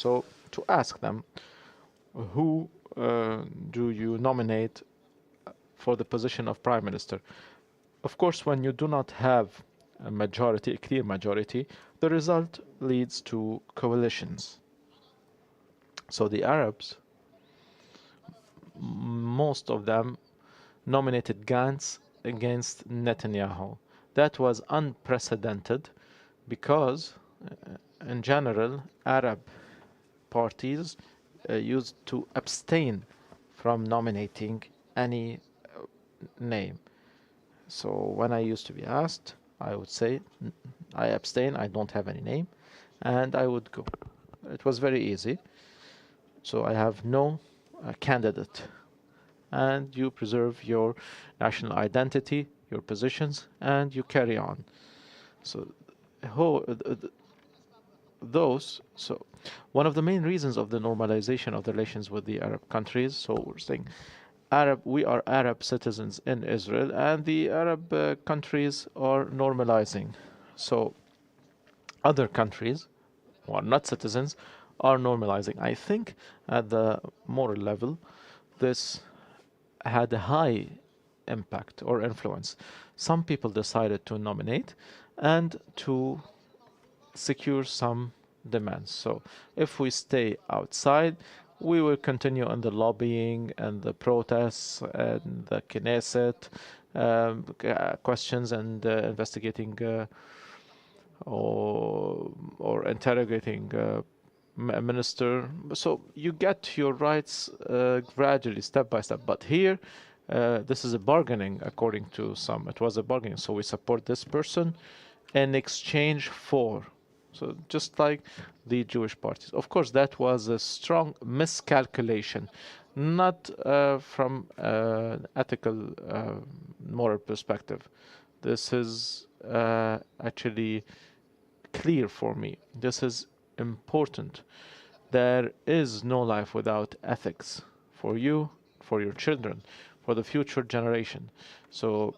So to ask them, who do you nominate for the position of prime minister? Of course, when you do not have a majority, a clear majority, the result leads to coalitions. So the Arabs, most of them nominated Gantz against Netanyahu. That was unprecedented because, in general, Arab parties used to abstain from nominating any name. So when I used to be asked, I would say, I abstain, I don't have any name, and I would go. It was very easy. So I have no candidate. And you preserve your national identity, your positions, and you carry on. So so one of the main reasons of the normalization of the relations with the Arab countries, so we're saying we are Arab citizens in Israel, and the Arab countries are normalizing. So other countries who are not citizens are normalizing. I think at the moral level, this had a high impact or influence. Some people decided to nominate and to secure some demands. So if we stay outside, we will continue on the lobbying and the protests and the Knesset questions and investigating or interrogating a minister. So you get your rights gradually, step by step. But here, this is a bargaining, according to some. It was a bargaining. So we support this person in exchange for. So just like the Jewish parties. Of course, that was a strong miscalculation, not from an ethical, moral perspective. This is actually clear for me. This is important. There is no life without ethics for you, for your children, for the future generation. So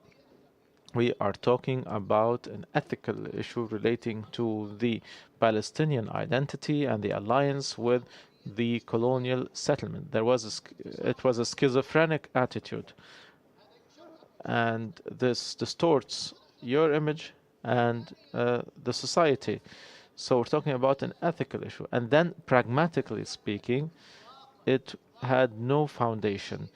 we are talking about an ethical issue relating to the Palestinian identity and the alliance with the colonial settlement. It was a schizophrenic attitude, and this distorts your image and the society. So we're talking about an ethical issue. And then, pragmatically speaking, it had no foundation.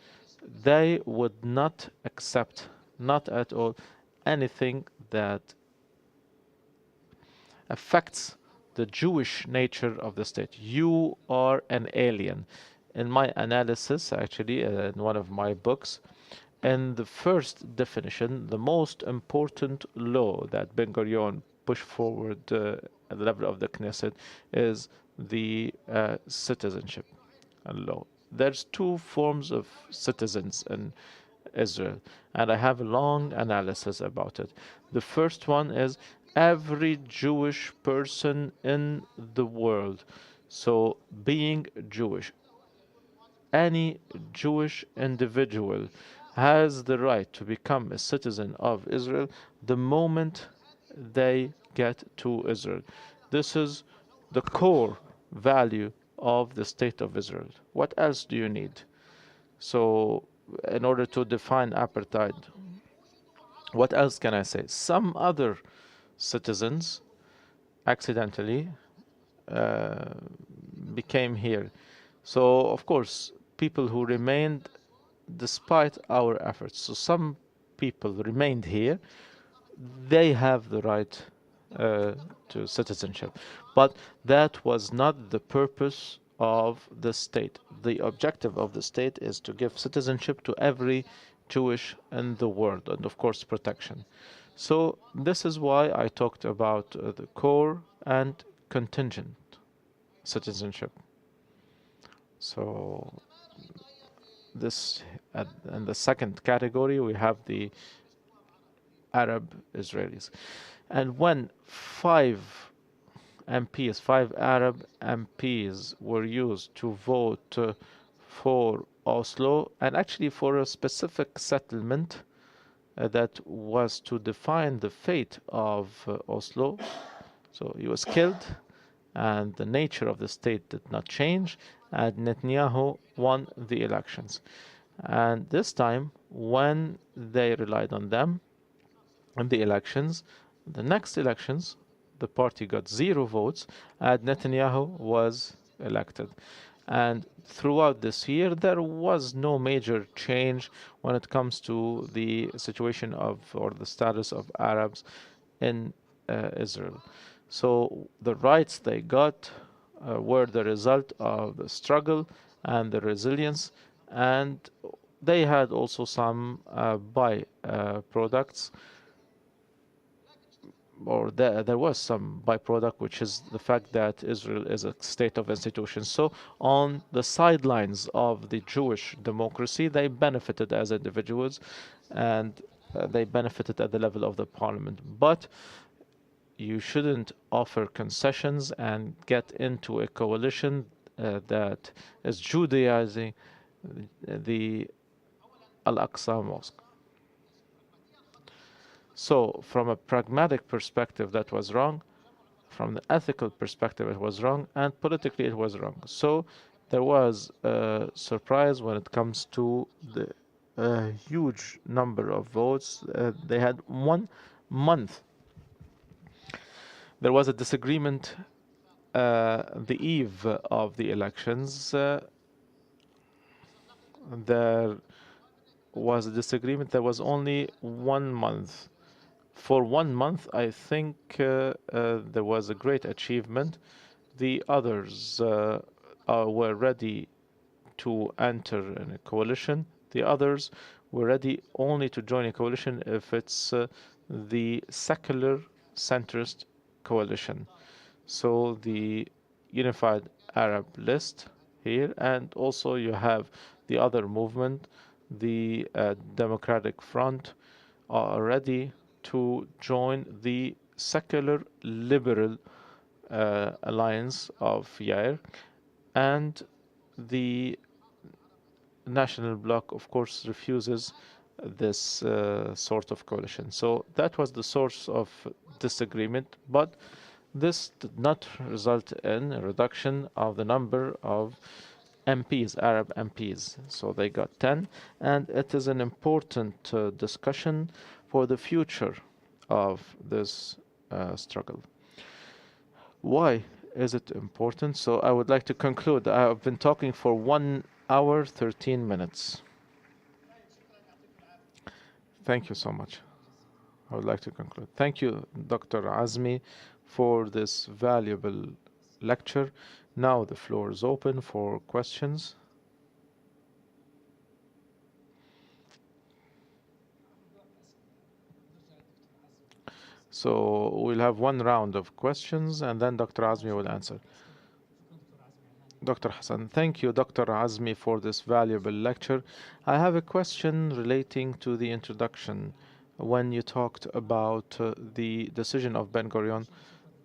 They would not accept, not at all, anything that affects the Jewish nature of the state. You are an alien. In my analysis, actually, in one of my books, in the first definition, the most important law that Ben Gurion pushed forward at the level of the Knesset is the citizenship law. There's two forms of citizens in Israel, and I have a long analysis about it. The first one is every Jewish person in the world. So being Jewish, any Jewish individual has the right to become a citizen of Israel the moment they get to Israel. This is the core value of the state of Israel. What else do you need? So, in order to define apartheid, what else can I say? Some other citizens accidentally uh, became here. So, of course, people who remained despite our efforts. So, some people remained here. They have the right to citizenship. But that was not the purpose of the state. The objective of the state is to give citizenship to every Jewish in the world, and of course protection. So this is why I talked about the core and contingent citizenship. So this, in the second category, we have the Arab Israelis. And when five Arab MPs were used to vote for Oslo, and actually for a specific settlement that was to define the fate of Oslo. So he was killed, and the nature of the state did not change, and Netanyahu won the elections. And this time, when they relied on them in the elections, the next elections, the party got 0 votes, and Netanyahu was elected. And throughout this year, there was no major change when it comes to the situation of or the status of Arabs in Israel. So the rights they got were the result of the struggle and the resilience, and they had also some byproducts, or there was some byproduct, which is the fact that Israel is a state of institutions. So on the sidelines of the Jewish democracy, they benefited as individuals, and they benefited at the level of the parliament. But you shouldn't offer concessions and get into a coalition that is Judaizing the Al-Aqsa Mosque. So from a pragmatic perspective, that was wrong. From the ethical perspective, it was wrong. And politically, it was wrong. So there was a surprise when it comes to the huge number of votes. They had 1 month. There was a disagreement the eve of the elections. There was a disagreement. There was only 1 month. For 1 month, I think there was a great achievement. The others were ready to enter in a coalition. The others were ready only to join a coalition if it's the secular centrist coalition. So the Unified Arab List here, and also you have the other movement, the Democratic Front, are ready to join the secular liberal alliance of Yair, and the National Bloc, of course, refuses this sort of coalition. So that was the source of disagreement, but this did not result in a reduction of the number of MPs, Arab MPs. So they got 10, and it is an important discussion for the future of this struggle. Why is it important? So I would like to conclude. I've been talking for 1 hour, 13 minutes. Thank you so much. I would like to conclude. Thank you, Dr. Azmi, for this valuable lecture. Now the floor is open for questions. So we'll have 1 round of questions, and then Dr. Azmi will answer. Dr. Hassan, thank you, Dr. Azmi, for this valuable lecture. I have a question relating to the introduction when you talked about the decision of Ben Gurion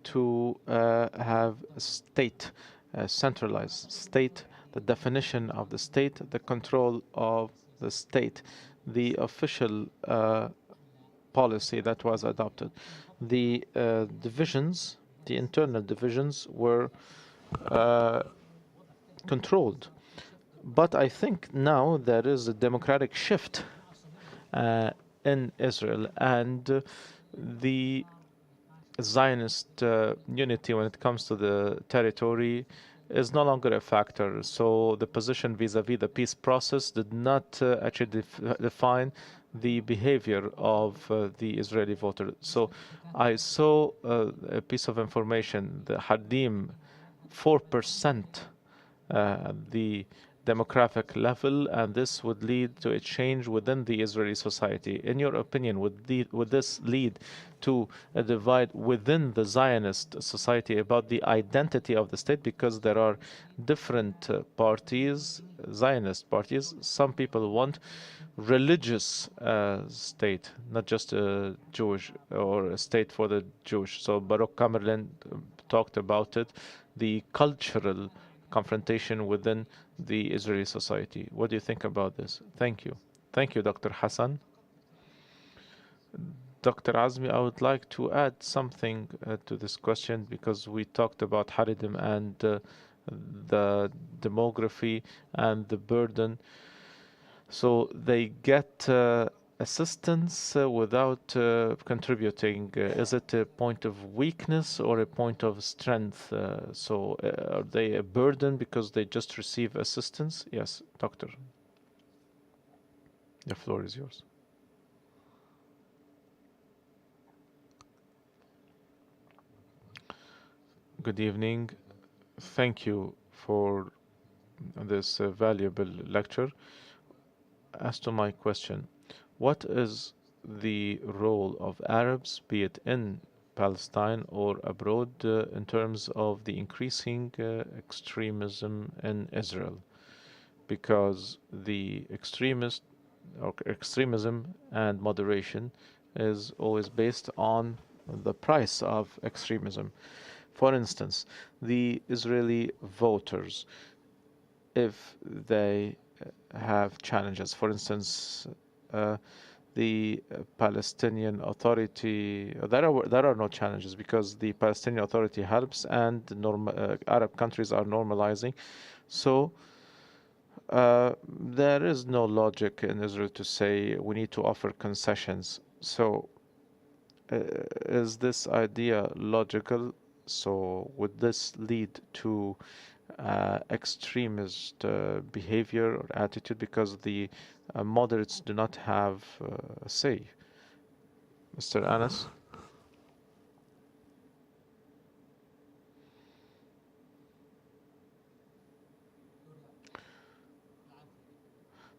to have a state, a centralized state, the definition of the state, the control of the state, the official policy that was adopted. The divisions, the internal divisions were controlled. But I think now there is a democratic shift in Israel, and the Zionist unity when it comes to the territory is no longer a factor. So the position vis-a-vis the peace process did not actually define the behavior of the Israeli voter. So I saw a piece of information, the Hadim, 4% the demographic level, and this would lead to a change within the Israeli society. In your opinion, would this lead to a divide within the Zionist society about the identity of the state? Because there are different parties, Zionist parties. Some people want religious state, not just a Jewish or a state for the Jewish. So Baruch Kamerlin talked about it, the cultural confrontation within the Israeli society. What do you think about this? Thank you. Thank you, Dr. Hassan. Dr. Azmi, I would like to add something to this question because we talked about Haridim and the demography and the burden. So they get assistance without contributing. Is it a point of weakness or a point of strength? Are they a burden because they just receive assistance? Yes, doctor. The floor is yours. Good evening. Thank you for this valuable lecture. As to my question, what is the role of Arabs, be it in Palestine or abroad, in terms of the increasing extremism in Israel? Because the extremism and moderation is always based on the price of extremism. For instance, the Israeli voters, if they have challenges, for instance, the Palestinian Authority, there are no challenges because the Palestinian Authority helps and Arab countries are normalizing. So there is no logic in Israel to say we need to offer concessions. So is this idea logical? So would this lead to extremist behavior or attitude because the moderates do not have a say? Mr. Anas?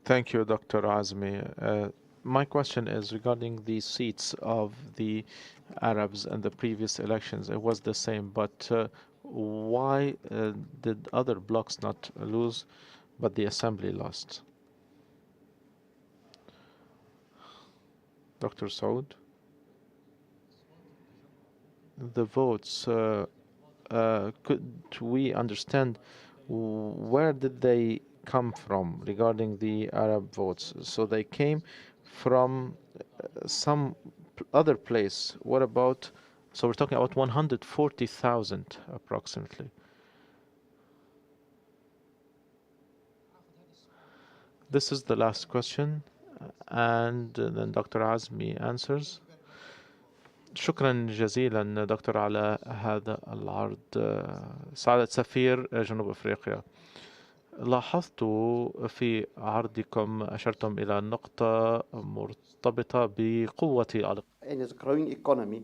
Thank you, Dr. Azmi. My question is regarding the seats of the Arabs in the previous elections. It was the same, but why did other blocs not lose, but the assembly lost? Dr. Saud? The votes, could we understand where did they come from regarding the Arab votes? So they came from some other place. What about, so we're talking about 140,000 approximately. This is the last question, and then Dr. Azmi answers. شكرا جزيلا دكتور على هذا العرض. سعادة سفير جنوب أفريقيا، لاحظت في عرضكم أشرتم إلى نقطة مرتبطة بقوة and it's a growing economy,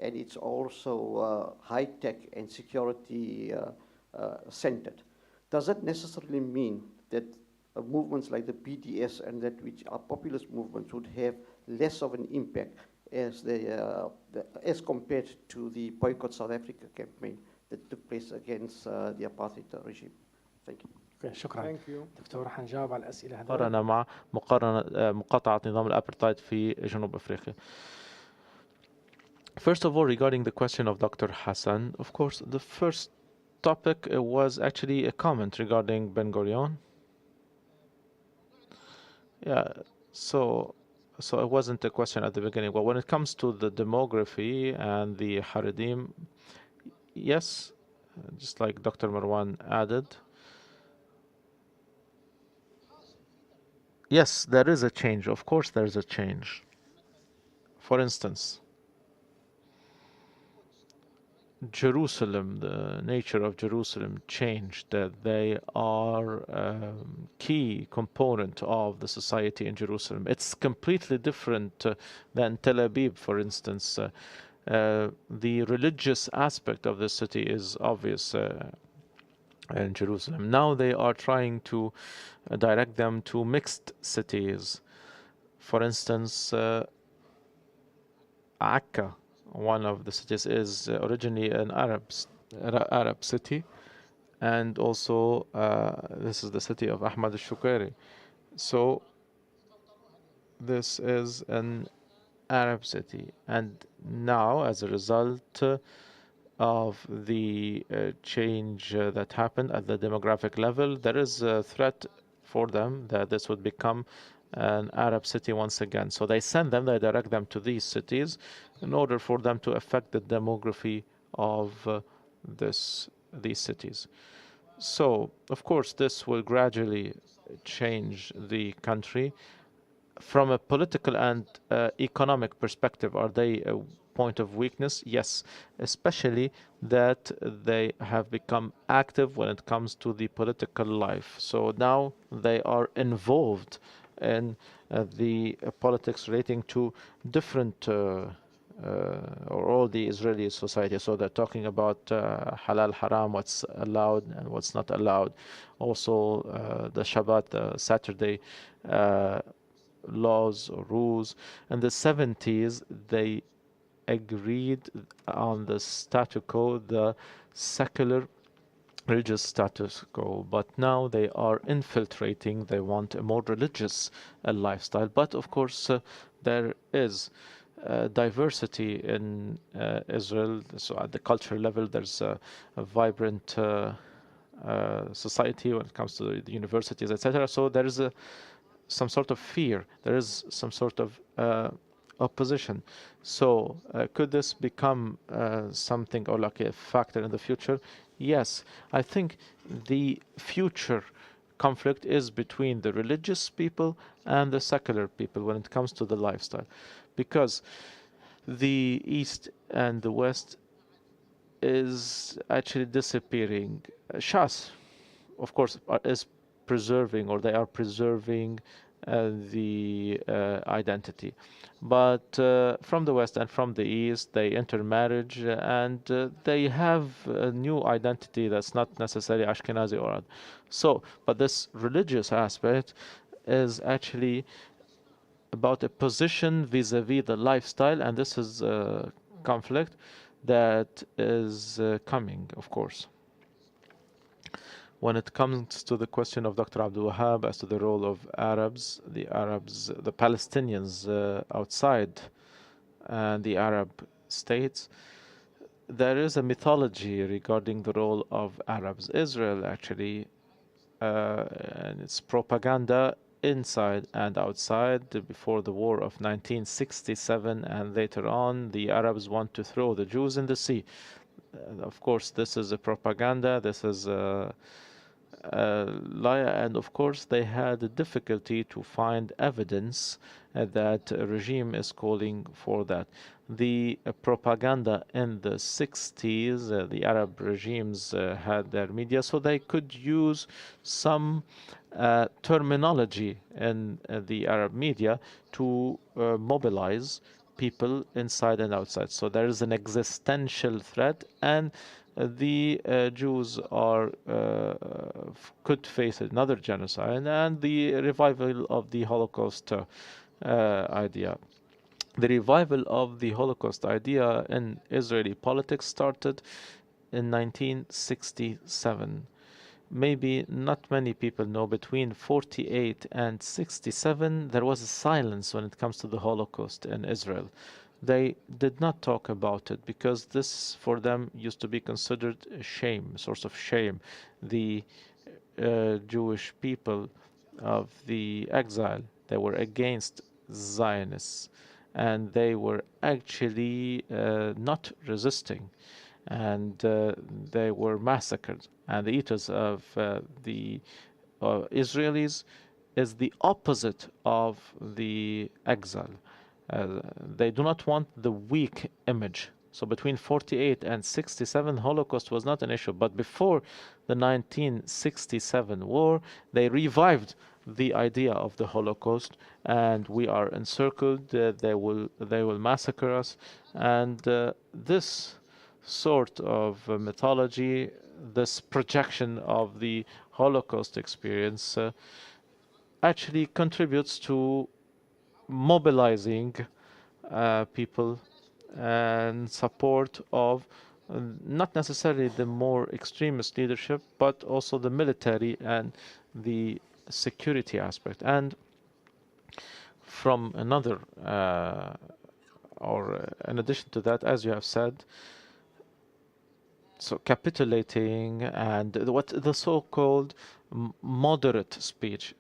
and it's also high tech and security centered. Does that necessarily mean that movements like the BDS and that which are populist movements would have less of an impact as compared to the Boycott South Africa campaign that took place against the apartheid regime? Thank you. شكرا دكتور. حنجاوب على الأسئلة هذول. مقارنة مع مقاطعة نظام الأبرتايد في جنوب أفريقيا. First of all, regarding the question of Dr. Hassan, of course, the first topic was actually a comment regarding Ben Gurion. Yeah, so it wasn't a question at the beginning. Well, when it comes to the demography and the Haredim, yes, just like Dr. Marwan added, yes, there is a change. Of course, there's a change. For instance, Jerusalem, the nature of Jerusalem changed. That they are a key component of the society in Jerusalem. It's completely different than Tel Aviv, for instance. The religious aspect of the city is obvious in Jerusalem. Now they are trying to direct them to mixed cities. For instance, Akka, one of the cities, is originally an Arab city, and also this is the city of Ahmad al-Shukari. So this is an Arab city, and now as a result of the change that happened at the demographic level, there is a threat for them that this would become an Arab city once again. So they send them, they direct them to these cities in order for them to affect the demography of these cities. So, of course, this will gradually change the country. From a political and economic perspective, are they a point of weakness? Yes, especially that they have become active when it comes to the political life. So now they are involved in the politics relating to different or all the Israeli society. So they're talking about halal, haram, what's allowed and what's not allowed. Also, the Shabbat, Saturday laws or rules. In the 70s, they agreed on the status quo, the secular religious status quo, but now they are infiltrating. They want a more religious lifestyle. But of course, there is diversity in Israel. So at the cultural level, there's a vibrant society when it comes to the universities, etc. So there is some sort of fear. There is some sort of opposition. So could this become something or like a factor in the future? Yes, I think the future conflict is between the religious people and the secular people when it comes to the lifestyle, because the East and the West is actually disappearing. Shas, of course, is preserving, or they are preserving the identity. But from the West and from the East, they intermarriage and they have a new identity that's not necessarily Ashkenazi or other. So, but this religious aspect is actually about a position vis-a-vis the lifestyle, and this is a conflict that is coming, of course. When it comes to the question of Dr. Abdul Wahab as to the role of Arabs, the Palestinians outside and the Arab states, there is a mythology regarding the role of Arabs. Israel actually, and its propaganda inside and outside before the war of 1967 and later on, the Arabs want to throw the Jews in the sea. Of course, this is a propaganda, this is a lie, and of course they had a difficulty to find evidence that a regime is calling for that. The propaganda in the 60s, the Arab regimes had their media, so they could use some terminology in the Arab media to mobilize people inside and outside. So there is an existential threat, and the Jews are could face another genocide, and the revival of the Holocaust idea. The revival of the Holocaust idea in Israeli politics started in 1967. Maybe not many people know, between 48 and 67 there was a silence when it comes to the Holocaust in Israel. They did not talk about it because this for them used to be considered a shame, a source of shame. The Jewish people of the exile, they were against Zionists, and they were actually not resisting, and they were massacred. And the ethos of the Israelis is the opposite of the exile. They do not want the weak image. So between 48 and 67, Holocaust was not an issue. But before the 1967 war, they revived the idea of the Holocaust, and we are encircled. They will massacre us, and this sort of mythology, this projection of the Holocaust experience, actually contributes to mobilizing people and support of not necessarily the more extremist leadership, but also the military and the security aspect. And from another, or in addition to that, as you have said, so capitulating and what the so-called moderate speech.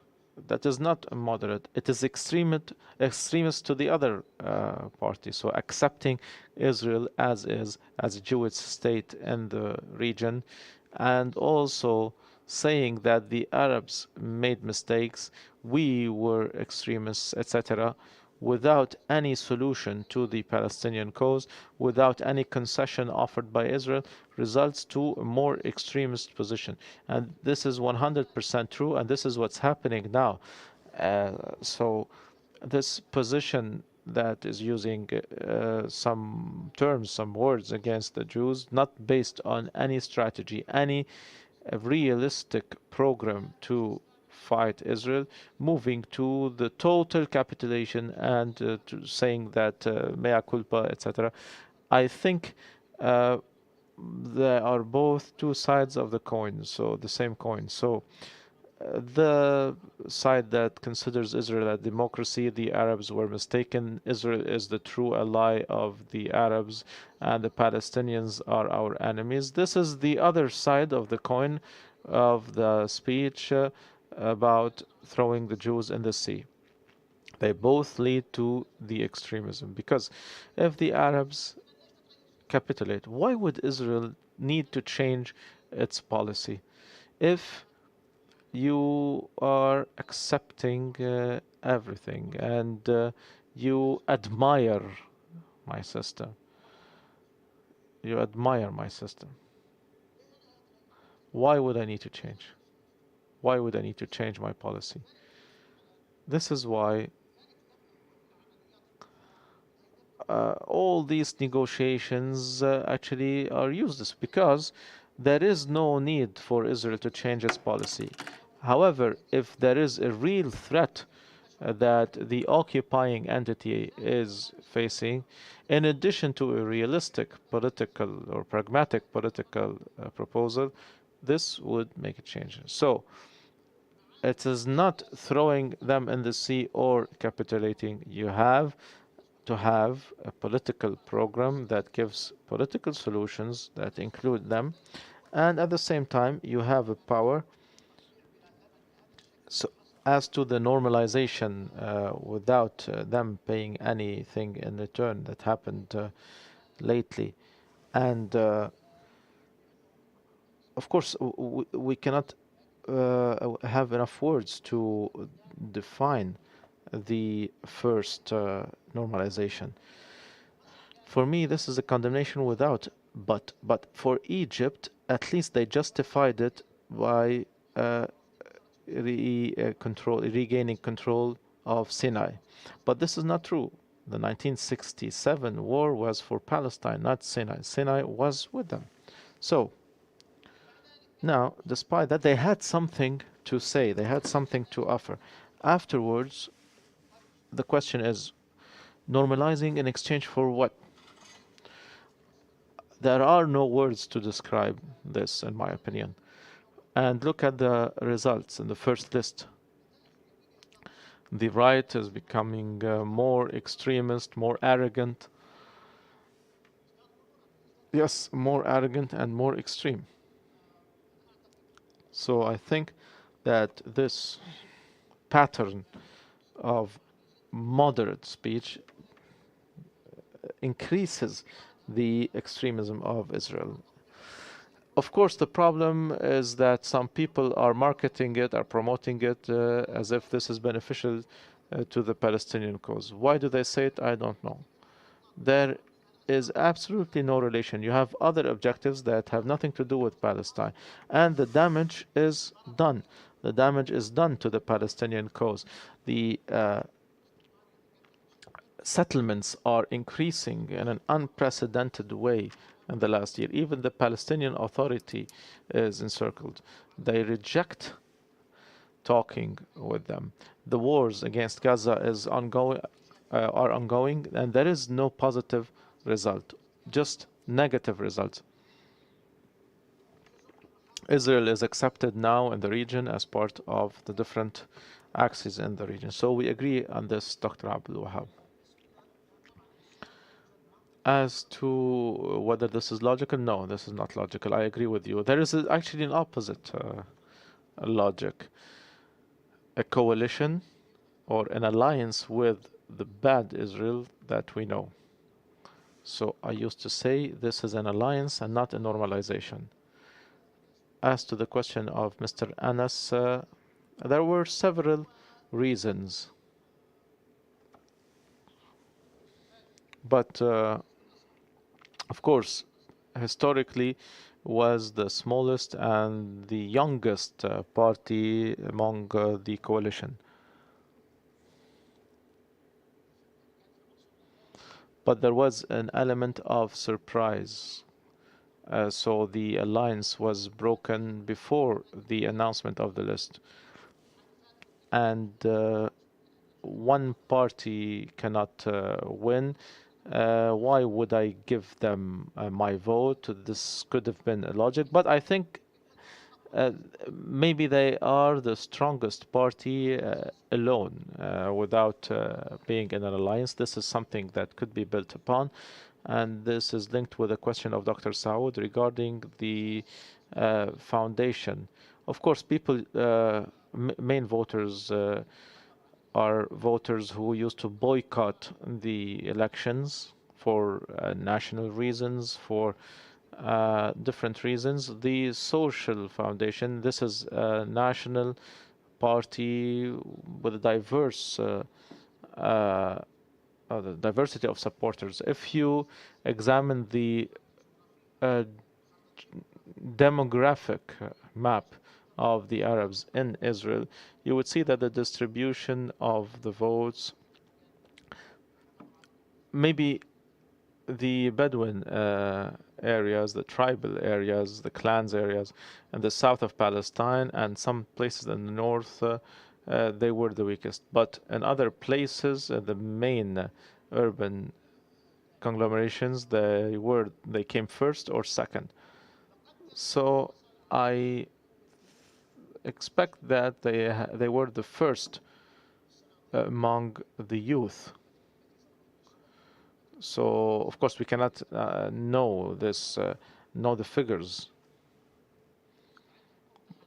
That is not moderate. It is extremist to the other party. So accepting Israel as is, as a Jewish state in the region, and also saying that the Arabs made mistakes, we were extremists, etc., without any solution to the Palestinian cause, without any concession offered by Israel, results to a more extremist position. And this is 100% true, and this is what's happening now. So this position that is using some terms, some words against the Jews, not based on any strategy, any realistic program to fight Israel, moving to the total capitulation and to saying that mea culpa, etc. I think uh, they are both two sides of the coin, so the same coin. So the side that considers Israel a democracy, the Arabs were mistaken. Israel is the true ally of the Arabs, and the Palestinians are our enemies. This is the other side of the coin of the speech about throwing the Jews in the sea. They both lead to the extremism, because if the Arabs capitulate, why would Israel need to change its policy? If you are accepting everything, and you admire my system. You admire my system. Why would I need to change? Why would I need to change my policy? This is why all these negotiations actually are useless, because there is no need for Israel to change its policy. However, if there is a real threat that the occupying entity is facing, in addition to a realistic political or pragmatic political proposal, this would make a change. So it is not throwing them in the sea or capitulating. You have to have a political program that gives political solutions that include them, and at the same time you have a power. So as to the normalization without them paying anything in return, that happened lately, and of course we cannot have enough words to define the first normalization. For me, this is a condemnation without but. But for Egypt, at least they justified it by uh, regaining control of Sinai. But this is not true. The 1967 war was for Palestine, not Sinai. Sinai was with them. So now, despite that, they had something to say, they had something to offer. Afterwards, the question is, normalizing in exchange for what? There are no words to describe this, in my opinion. And look at the results in the first list. The right is becoming more extremist, more arrogant. Yes, more arrogant and more extreme. So I think that this pattern of moderate speech increases the extremism of Israel. Of course, the problem is that some people are marketing it, are promoting it as if this is beneficial to the Palestinian cause. Why do they say it? I don't know. There is absolutely no relation. You have other objectives that have nothing to do with Palestine, and the damage is done. The damage is done to the Palestinian cause. The settlements are increasing in an unprecedented way in the last year. Even the Palestinian Authority is encircled. They reject talking with them. The wars against Gaza are ongoing, and there is no positive result, just negative results. Israel is accepted now in the region as part of the different axes in the region. So we agree on this, Dr. Abdul Wahab. As to whether this is logical, no, this is not logical. I agree with you. There is actually an opposite logic. A coalition or an alliance with the bad Israel that we know. So I used to say this is an alliance and not a normalization. As to the question of Mr. Anas, there were several reasons, but of course, historically was the smallest and the youngest party among the coalition. But there was an element of surprise. So the alliance was broken before the announcement of the list. And one party cannot win. Why would I give them my vote? This could have been a logic, but I think uh, maybe they are the strongest party alone without being in an alliance. This is something that could be built upon, and this is linked with the question of Dr. Saud regarding the foundation. Of course, people, main voters, are voters who used to boycott the elections for national reasons, for different reasons. The Social Foundation, this is a national party with a diverse the diversity of supporters. If you examine the uh, demographic map of the Arabs in Israel, you would see that the distribution of the votes, maybe the Bedouin areas, the tribal areas, the clans areas, and the south of Palestine, and some places in the north, they were the weakest. But in other places, the main urban conglomerations, they came first or second. So I expect that they were the first among the youth. So of course we cannot know the figures,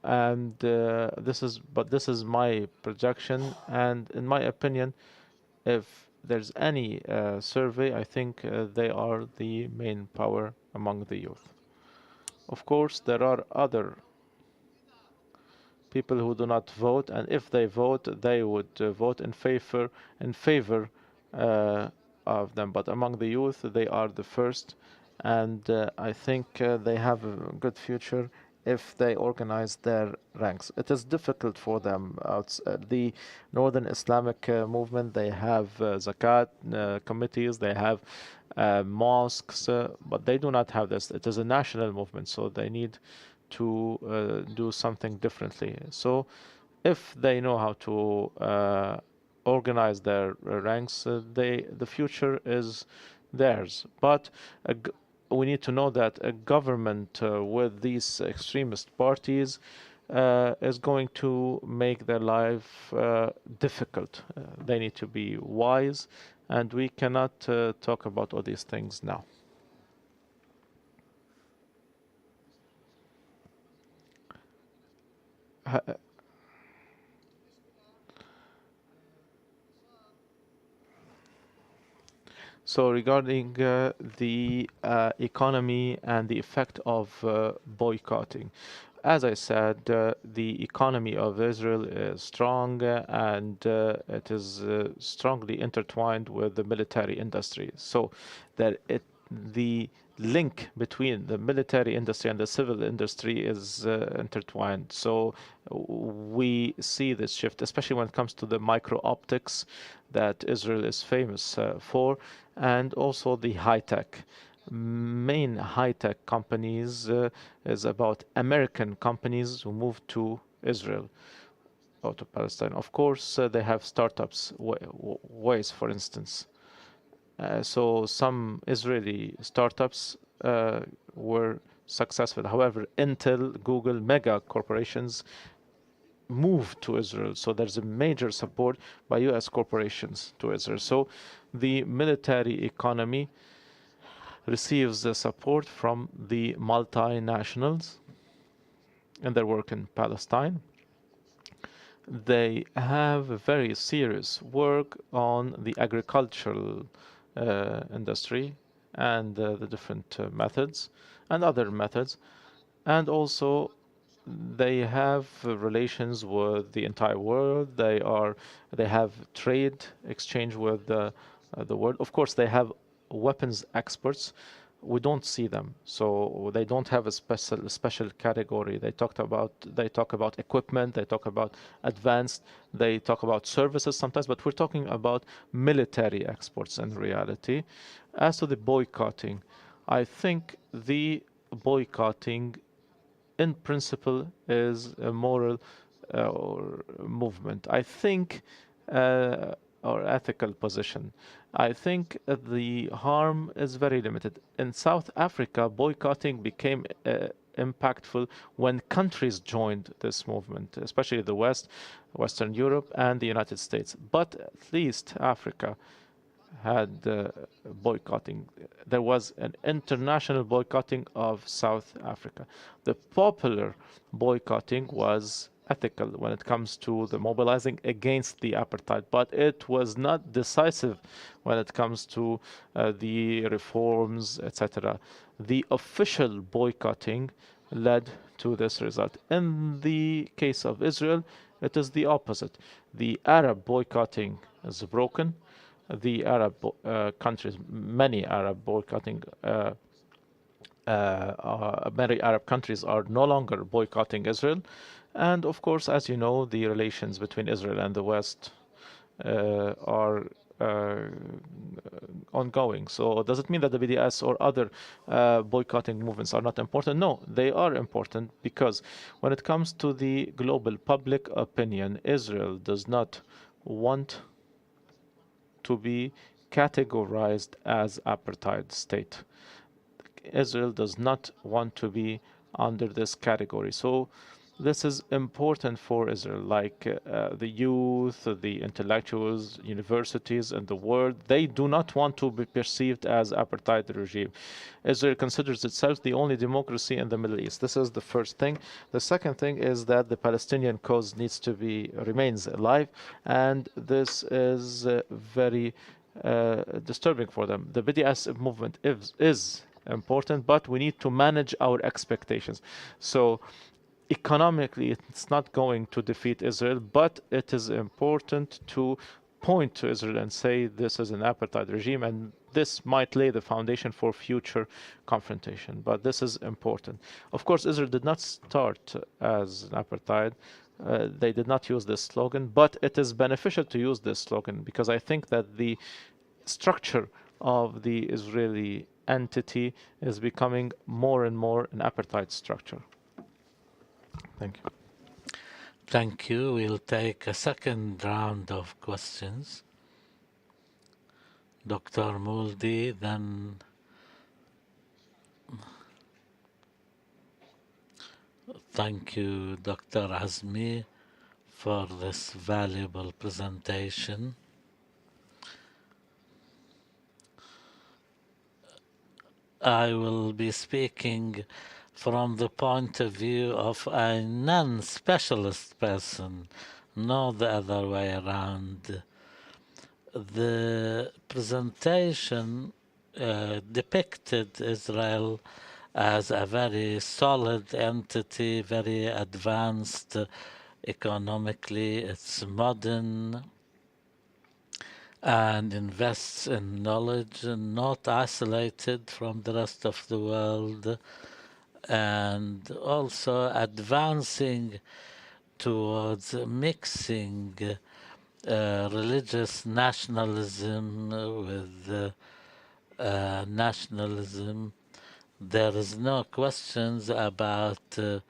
and this is my projection. And in my opinion, if there's any survey, I think they are the main power among the youth. Of course, there are other people who do not vote, and if they vote, they would vote in favor of them. But among the youth, they are the first, and I think they have a good future if they organize their ranks. It is difficult for them. The Northern Islamic movement, they have zakat committees, they have mosques, but they do not have this. It is a national movement, so they need to do something differently. So if they know how to organize their ranks, the future is theirs. But we need to know that a government with these extremist parties is going to make their life difficult. They need to be wise, and we cannot talk about all these things now. So regarding the economy and the effect of boycotting, as I said, the economy of Israel is strong and it is strongly intertwined with the military industry. So the link between the military industry and the civil industry is intertwined. So we see this shift, especially when it comes to the micro optics that Israel is famous for, and also the high tech. Main high tech companies is about American companies who moved to Israel or to Palestine. Of course, they have startups, Waze, for instance. So some Israeli startups were successful. However, Intel, Google, mega corporations moved to Israel. So there's a major support by US corporations to Israel. So the military economy receives the support from the multinationals in their work in Palestine. they have a very serious work on the agricultural industry and the different methods and other methods, and also they have relations with the entire world. They have trade exchange with the world. Of course, they have weapons experts. We don't see them, so they don't have a special category. They talk about equipment. They talk about advanced. They talk about services sometimes, but we're talking about military exports in reality. As to the boycotting, I think the boycotting in principle is a moral or movement. I think, or ethical position. I think the harm is very limited. In South Africa, boycotting became impactful when countries joined this movement, especially the West, Western Europe, and the United States. But at least Africa had boycotting. There was an international boycotting of South Africa. The popular boycotting was ethical when it comes to the mobilizing against the apartheid, but it was not decisive when it comes to the reforms, etc. The official boycotting led to this result. In the case of Israel, it is the opposite. The Arab boycotting is broken. The Arab countries, many Arab boycotting, many Arab countries are no longer boycotting Israel. And of course, as you know, the relations between Israel and the West are ongoing. So does it mean that the BDS or other boycotting movements are not important? No, they are important because when it comes to the global public opinion, Israel does not want to be categorized as apartheid state. Israel does not want to be under this category. So this is important for Israel, like the youth, the intellectuals, universities in the world. They do not want to be perceived as apartheid regime. Israel considers itself the only democracy in the Middle East. This is the first thing. The second thing is that the Palestinian cause needs to be remains alive, and this is very disturbing for them. The BDS movement is important, but we need to manage our expectations. So economically, it's not going to defeat Israel, but it is important to point to Israel and say this is an apartheid regime, and this might lay the foundation for future confrontation. But this is important. Of course, Israel did not start as an apartheid. They did not use this slogan, but it is beneficial to use this slogan because I think that the structure of the Israeli entity is becoming more and more an apartheid structure. Thank you. Thank you. We'll take a second round of questions. Dr. Muldi, then thank you, Dr. Azmi, for this valuable presentation. I will be speaking from the point of view of a non-specialist person, not the other way around. The presentation depicted Israel as a very solid entity, very advanced economically. It's modern and invests in knowledge and not isolated from the rest of the world, and also advancing towards mixing religious nationalism with nationalism. There is no questions about the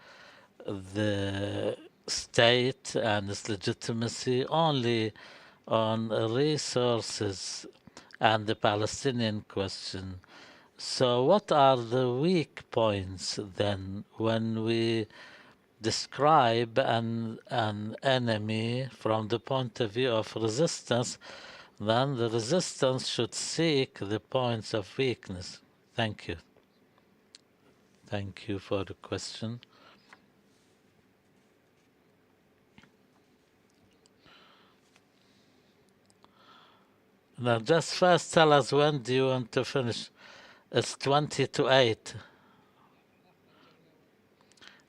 state and its legitimacy, only on resources and the Palestinian question. So what are the weak points then when we describe an enemy from the point of view of resistance? Then the resistance should seek the points of weakness. Thank you. Thank you for the question. Now, just first tell us when do you want to finish? It's 20 to 8.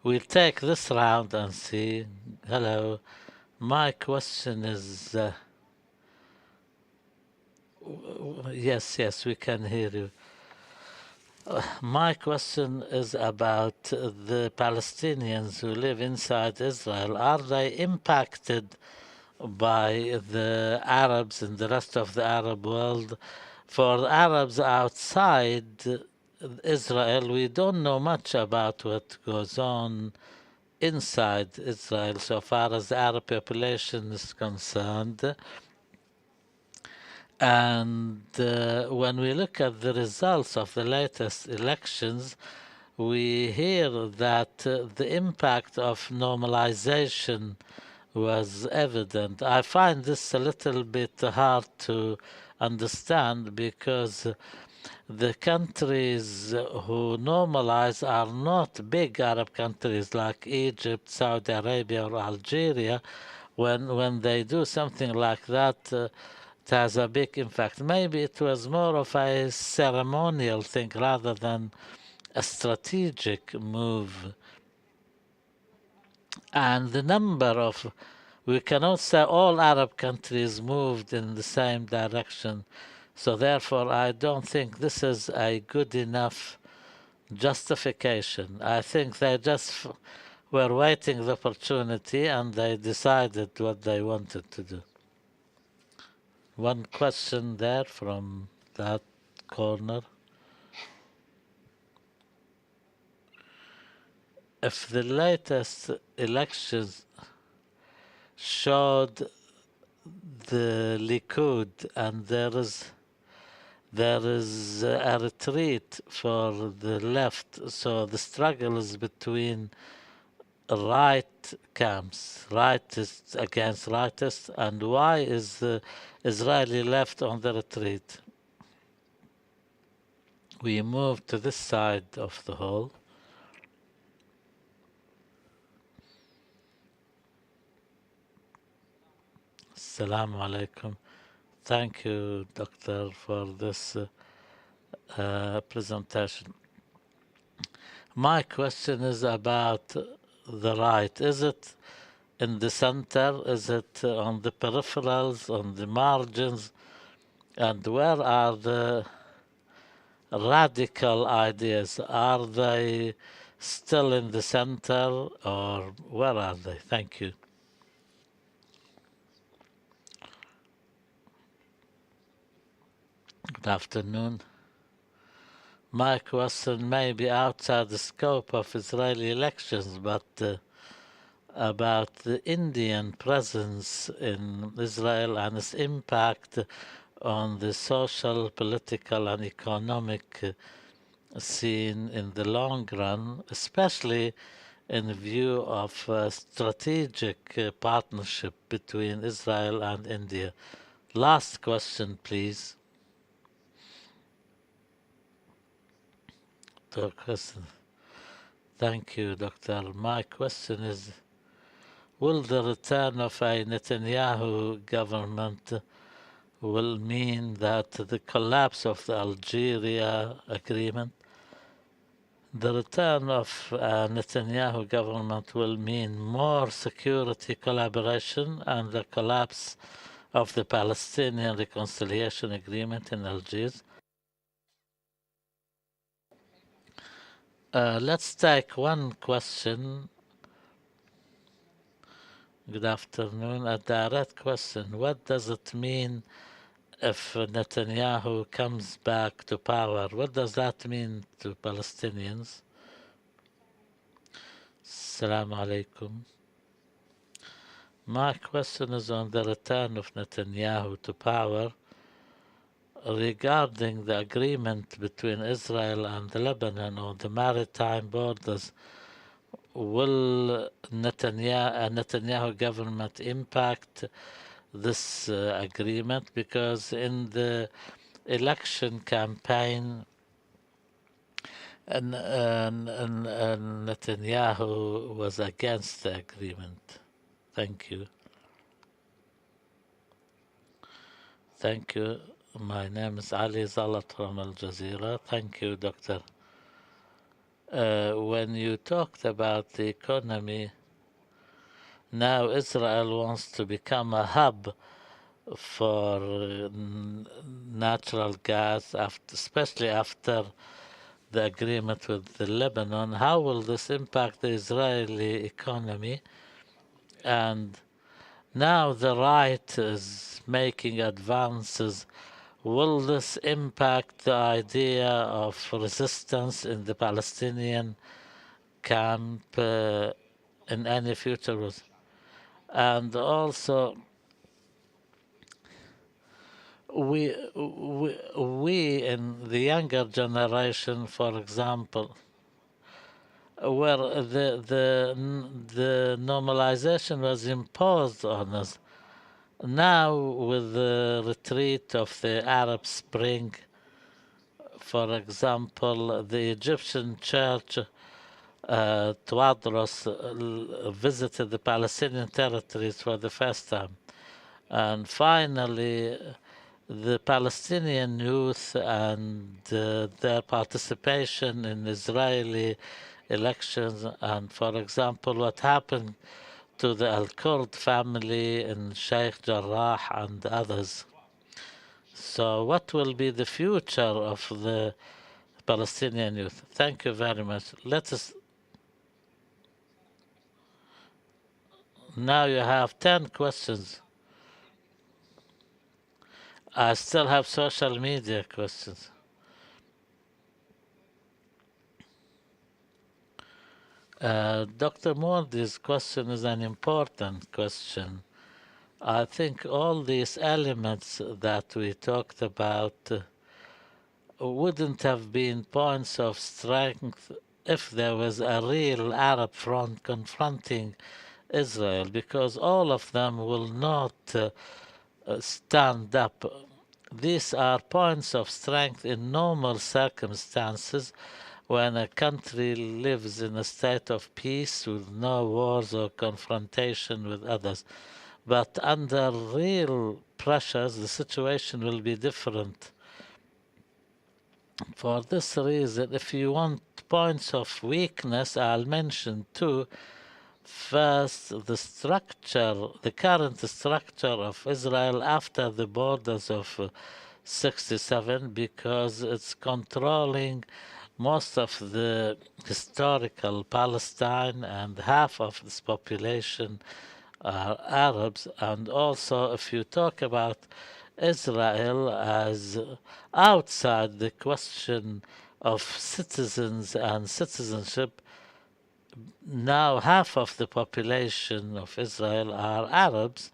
We'll take this round and see. Hello. My question is... yes, we can hear you. My question is about the Palestinians who live inside Israel. Are they impacted by the Arabs in the rest of the Arab world? For Arabs outside Israel, we don't know much about what goes on inside Israel so far as the Arab population is concerned. And when we look at the results of the latest elections, we hear that the impact of normalization was evident. I find this a little bit hard to understand because the countries who normalize are not big Arab countries like Egypt, Saudi Arabia, or Algeria. When they do something like that, it has a big impact. Maybe it was more of a ceremonial thing rather than a strategic move. And the number of, we cannot say all Arab countries moved in the same direction. So therefore, I don't think this is a good enough justification. I think they just were waiting the opportunity and they decided what they wanted to do. One question there from that corner. If the latest elections showed the Likud and there is a retreat for the left, so the struggle is between right camps, rightists against rightists, and why is the Israeli left on the retreat? We move to this side of the hall. Assalamu alaikum. Thank you, Doctor, for this presentation. My question is about the right. Is it in the center? Is it on the peripherals, on the margins? And where are the radical ideas? Are they still in the center or where are they? Thank you. Good afternoon. My question may be outside the scope of Israeli elections, but about the Indian presence in Israel and its impact on the social, political, and economic scene in the long run, especially in view of a strategic partnership between Israel and India. Last question, please. Thank you, Doctor. My question is, will the return of a Netanyahu government will mean that the collapse of the Algeria agreement, the return of a Netanyahu government will mean more security collaboration and the collapse of the Palestinian reconciliation agreement in Algiers? Let's take one question. Good afternoon. A direct question. What does it mean if Netanyahu comes back to power? What does that mean to Palestinians? Assalamu alaikum. My question is on the return of Netanyahu to power regarding the agreement between Israel and Lebanon on the maritime borders. Will Netanyahu government impact this agreement? Because in the election campaign, Netanyahu was against the agreement. Thank you. Thank you. My name is Ali Zalat from Al Jazeera. Thank you, Doctor. When you talked about the economy, now Israel wants to become a hub for natural gas, especially after the agreement with the Lebanon. How will this impact the Israeli economy? And now the right is making advances. Will this impact the idea of resistance in the Palestinian camp in any future? And also, we in the younger generation, for example, where the normalization was imposed on us. Now, with the retreat of the Arab Spring, for example, the Egyptian church, Twadros, visited the Palestinian territories for the first time. And finally, the Palestinian youth and their participation in Israeli elections, and for example, what happened to the Al Kurd family in Sheikh Jarrah and others. So, what will be the future of the Palestinian youth? Thank you very much. Let us now. You have 10 questions. I still have social media questions. Dr. Mordi's question is an important question. I think all these elements that we talked about wouldn't have been points of strength if there was a real Arab front confronting Israel, because all of them will not stand up. These are points of strength in normal circumstances when a country lives in a state of peace with no wars or confrontation with others. But under real pressures, the situation will be different. For this reason, if you want points of weakness, I'll mention two. First, the current structure of Israel after the borders of 67, because it's controlling most of the historical Palestine, and half of this population are Arabs. And also, if you talk about Israel as outside the question of citizens and citizenship, now half of the population of Israel are Arabs.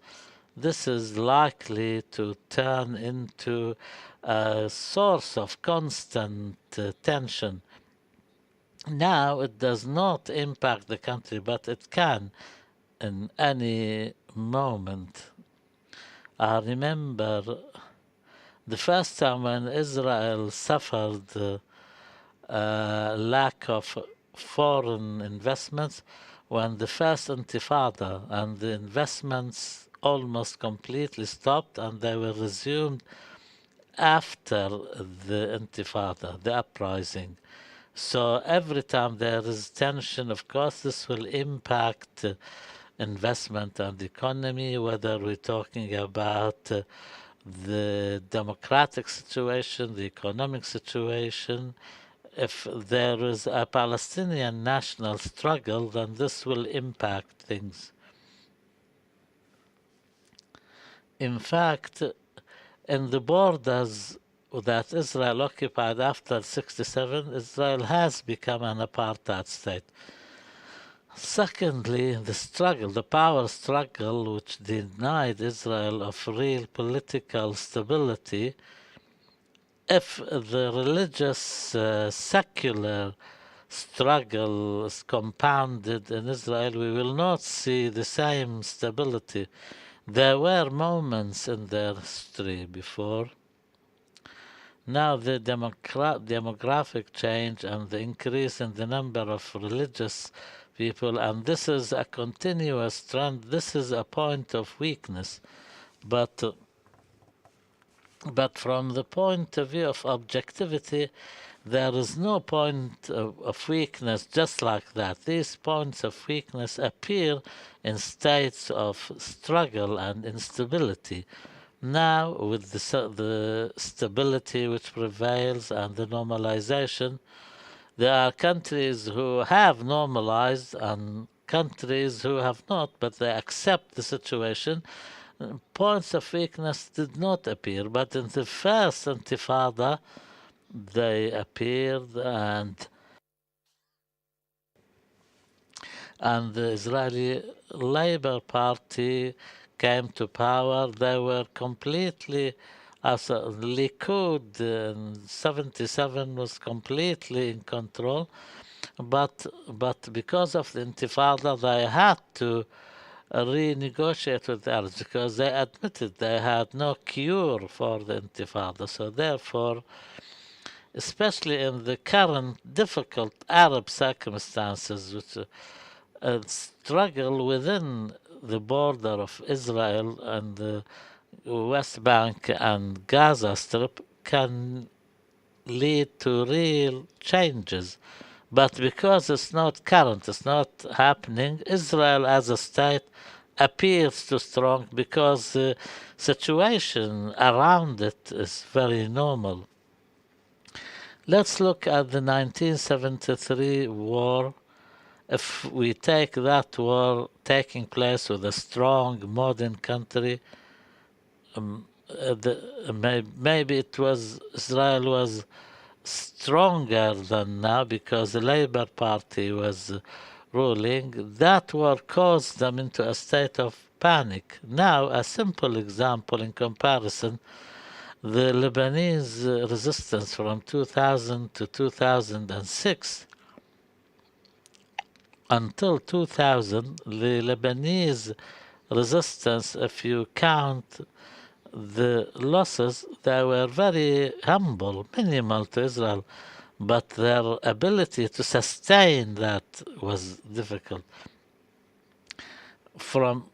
This is likely to turn into a source of constant tension. Now it does not impact the country, but it can in any moment. I remember the first time when Israel suffered lack of foreign investments, when the first intifada and the investments almost completely stopped, and they were resumed after the intifada, the uprising. So every time there is tension, of course, this will impact investment and economy, whether we're talking about the democratic situation, the economic situation. If there is a Palestinian national struggle, then this will impact things. In fact, in the borders that Israel occupied after 67, Israel has become an apartheid state. Secondly, the power struggle, which denied Israel of real political stability. If the religious, secular struggle is compounded in Israel, we will not see the same stability. There were moments in their history before. Now the demographic change and the increase in the number of religious people, and this is a continuous trend, this is a point of weakness. But But from the point of view of objectivity, there is no point of weakness just like that. These points of weakness appear in states of struggle and instability. Now, with the stability which prevails and the normalization, there are countries who have normalized and countries who have not, but they accept the situation. Points of weakness did not appear, but in the first intifada, they appeared, and the Israeli Labor Party came to power. They were completely, as a Likud in 77 was completely in control, but because of the Intifada, they had to renegotiate with the Arabs because they admitted they had no cure for the Intifada. So therefore, especially in the current difficult Arab circumstances, which struggle within the border of Israel and the West Bank and Gaza Strip can lead to real changes. But because it's not current, it's not happening, Israel as a state appears too strong because the situation around it is very normal. Let's look at the 1973 war. If we take that war taking place with a strong modern country, maybe it was Israel was stronger than now because the Labour Party was ruling. That war caused them into a state of panic. Now, a simple example in comparison, the Lebanese resistance from 2000 to 2006. Until 2000, the Lebanese resistance, if you count the losses, they were very humble, minimal to Israel, but their ability to sustain that was difficult. From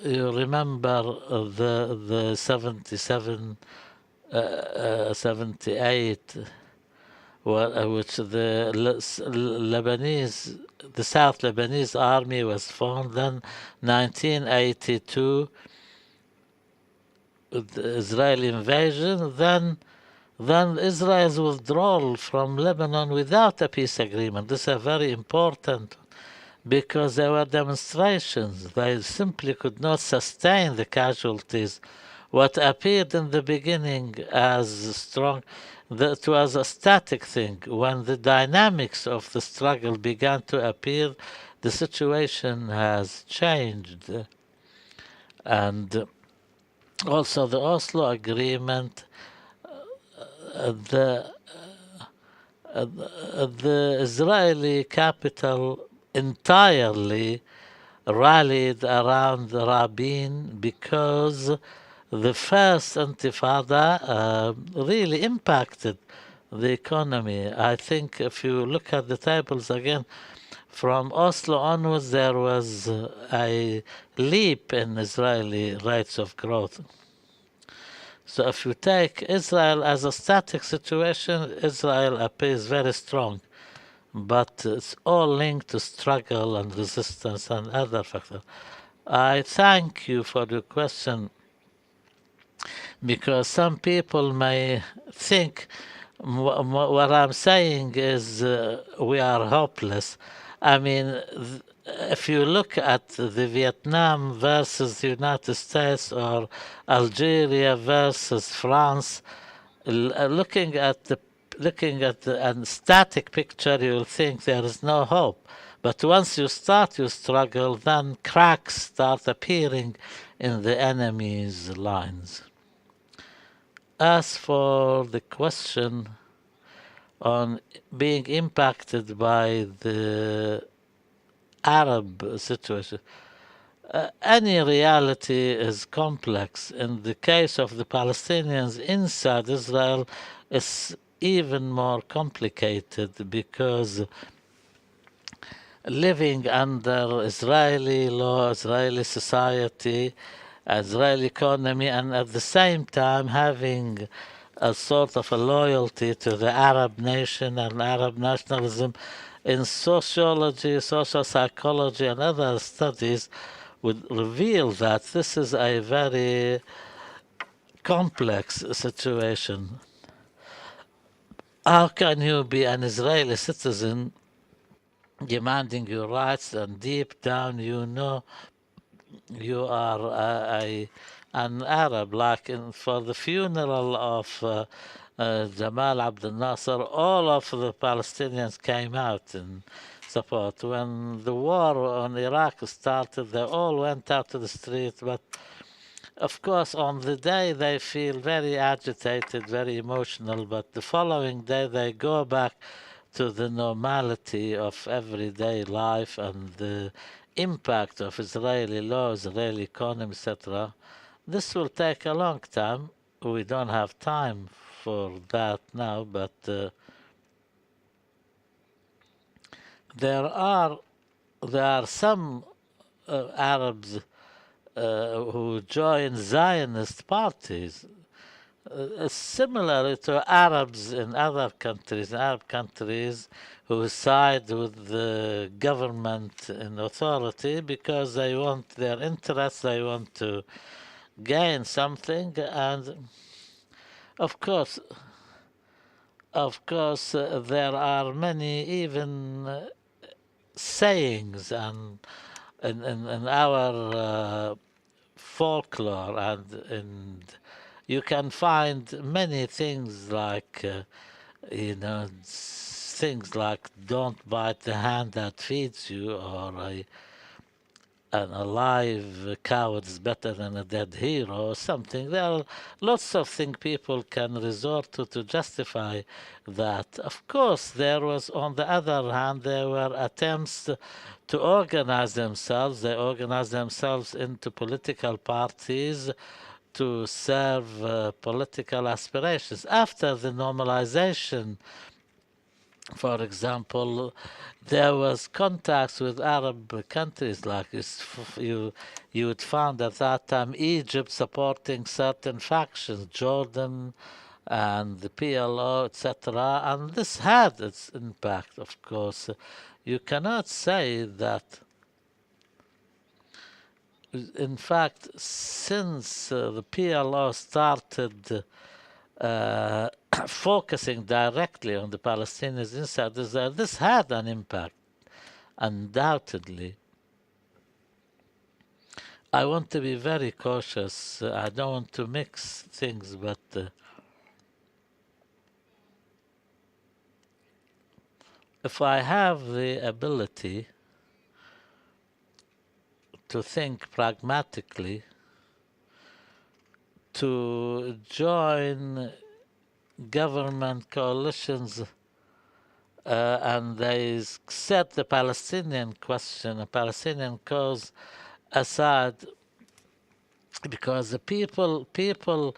you remember the 77, 78, which the Lebanese, the South Lebanese army was formed. Then 1982, the Israeli invasion. Then Israel's withdrawal from Lebanon without a peace agreement. This is very important because there were demonstrations. They simply could not sustain the casualties. What appeared in the beginning as strong, that was a static thing. When the dynamics of the struggle began to appear, the situation has changed. And also the Oslo Agreement, the Israeli capital entirely rallied around Rabin because the first Intifada really impacted the economy. I think if you look at the tables again, from Oslo onwards, there was a leap in Israeli rates of growth. So if you take Israel as a static situation, Israel appears very strong. But it's all linked to struggle and resistance and other factors. I thank you for your question because some people may think what I'm saying is we are hopeless. I mean, if you look at the Vietnam versus the United States or Algeria versus France, looking at the static picture, you'll think there is no hope. But once you start your struggle, then cracks start appearing in the enemy's lines. As for the question on being impacted by the Arab situation, any reality is complex. In the case of the Palestinians inside Israel, it's even more complicated because living under Israeli law, Israeli society, Israeli economy, and at the same time having a sort of a loyalty to the Arab nation and Arab nationalism. In sociology, social psychology, and other studies would reveal that this is a very complex situation. How can you be an Israeli citizen demanding your rights, and deep down you know you are an Arab? Like for the funeral of Jamal Abdel Nasser, all of the Palestinians came out in support. When the war on Iraq started, they all went out to the street, but of course, on the day they feel very agitated, very emotional, but the following day they go back to the normality of everyday life and the impact of Israeli law, Israeli economy, etc. This will take a long time. We don't have time for that now, but there are there are some Arabs who join Zionist parties, similar to Arabs in other countries, Arab countries who side with the government in authority because they want their interests, they want to gain something, and of course, there are many even sayings and in our folklore and you can find many things like things like don't bite the hand that feeds you, or an alive coward is better than a dead hero, or something. There are lots of things people can resort to justify that. Of course, there was, on the other hand, there were attempts to organize themselves. They organized themselves into political parties to serve political aspirations. After the normalization, for example, there was contacts with Arab countries, like you would find at that time Egypt supporting certain factions, Jordan and the PLO, etc. And this had its impact, of course. You cannot say that, in fact, since the PLO started focusing directly on the Palestinians inside Israel, this had an impact, undoubtedly. I want to be very cautious. I don't want to mix things, but if I have the ability to think pragmatically, to join government coalitions and they set the Palestinian question, the Palestinian cause aside, because the people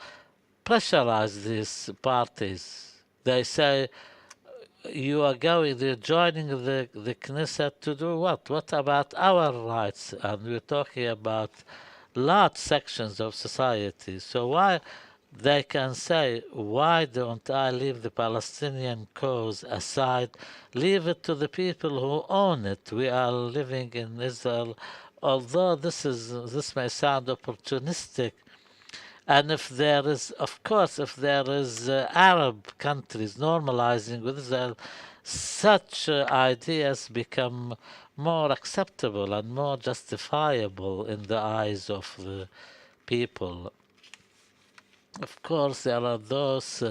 pressurize these parties. They say you're joining the Knesset to do what? What about our rights? And we're talking about large sections of society. So why they can say, why don't I leave the Palestinian cause aside? Leave it to the people who own it. We are living in Israel. Although this may sound opportunistic, and if there is, of course, if there is Arab countries normalizing with Israel, such ideas become more acceptable and more justifiable in the eyes of the people. Of course, there are those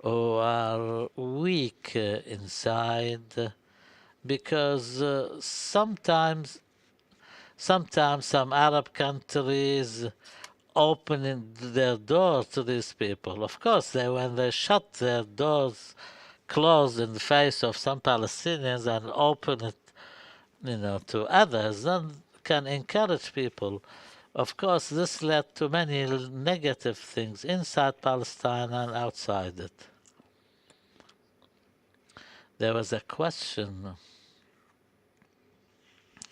who are weak inside because sometimes some Arab countries opening their doors to these people. Of course, when they shut their doors closed in the face of some Palestinians and open it, to others, then can encourage people. Of course, this led to many negative things inside Palestine and outside it. There was a question